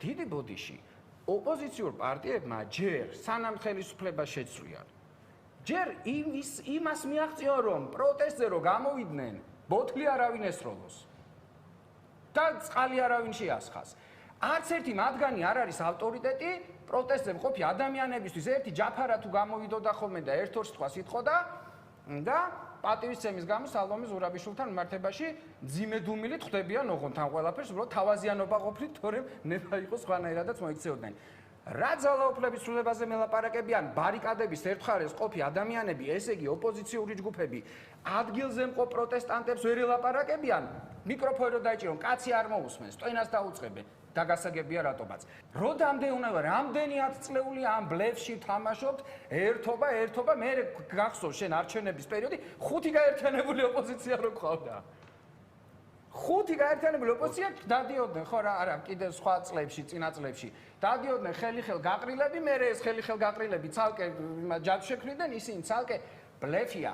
დიდი ბოდიში ოპოზიციურ პარტიებმა ჯერ სანამ ხელისუფლება შეცვლიან ჯერ იმას მიაღწიონ რომ პროტესტზე რომ გამოვიდნენ ბოთლი არავინ ესროლოს და წყალი არავინ შეასხას არც ერთი მათგანი არ არის ავტორიტეტი პროტესტზე მყოფი ადამიანებისთვის ერთი ჯაფარა თუ გამოვიდოდა ხოლმე და ერთ-ორ სიტყვას იტყოდა და პატივისცემის გამო სალომე ზურაბიშვილთან მიმართებაში ძიმედუმილით ხვდებიან ოღონდ ამ ყველაფერს უბრალოდ თავაზიანობა ყოფილით თორემ ნება იყოს სხვანაირადაც მოიქცეოდნენ რა ძალაუფლების სრულებაზე მელაპარაკებიან ბარიკადების ერთ მხარეს ყოფი ადამიანები ესე იგი ოპოზიციური ჯგუფები ადგილზე მყოფ პროტესტანტებს ვერ ელაპარაკებიან მიკროფონი რო დაიჭირონ კაცი არ მოусმენს ტვენას დაუწყებენ და გასაგებია რატომაც როდამდე უნდა რამდენი ათწლეული ამ ბლეფში თამაშობთ ერთობა მე გახსოვს შენ არჩევნების პერიოდი ხუთი გაერთიანებული ოპოზიცია რო ყავდა ხუთი გაერთიანებული ოპოზიცია დადიოდნენ ხო რა არა კიდე სხვა წლებში წინა წლებში დადიოდნენ ხელი-ხელ გაყრილები მე ეს ხელი-ხელ გაყრილები ცალკე ჯაჭვს შექმნიდნენ ისინი ცალკე ბლეფია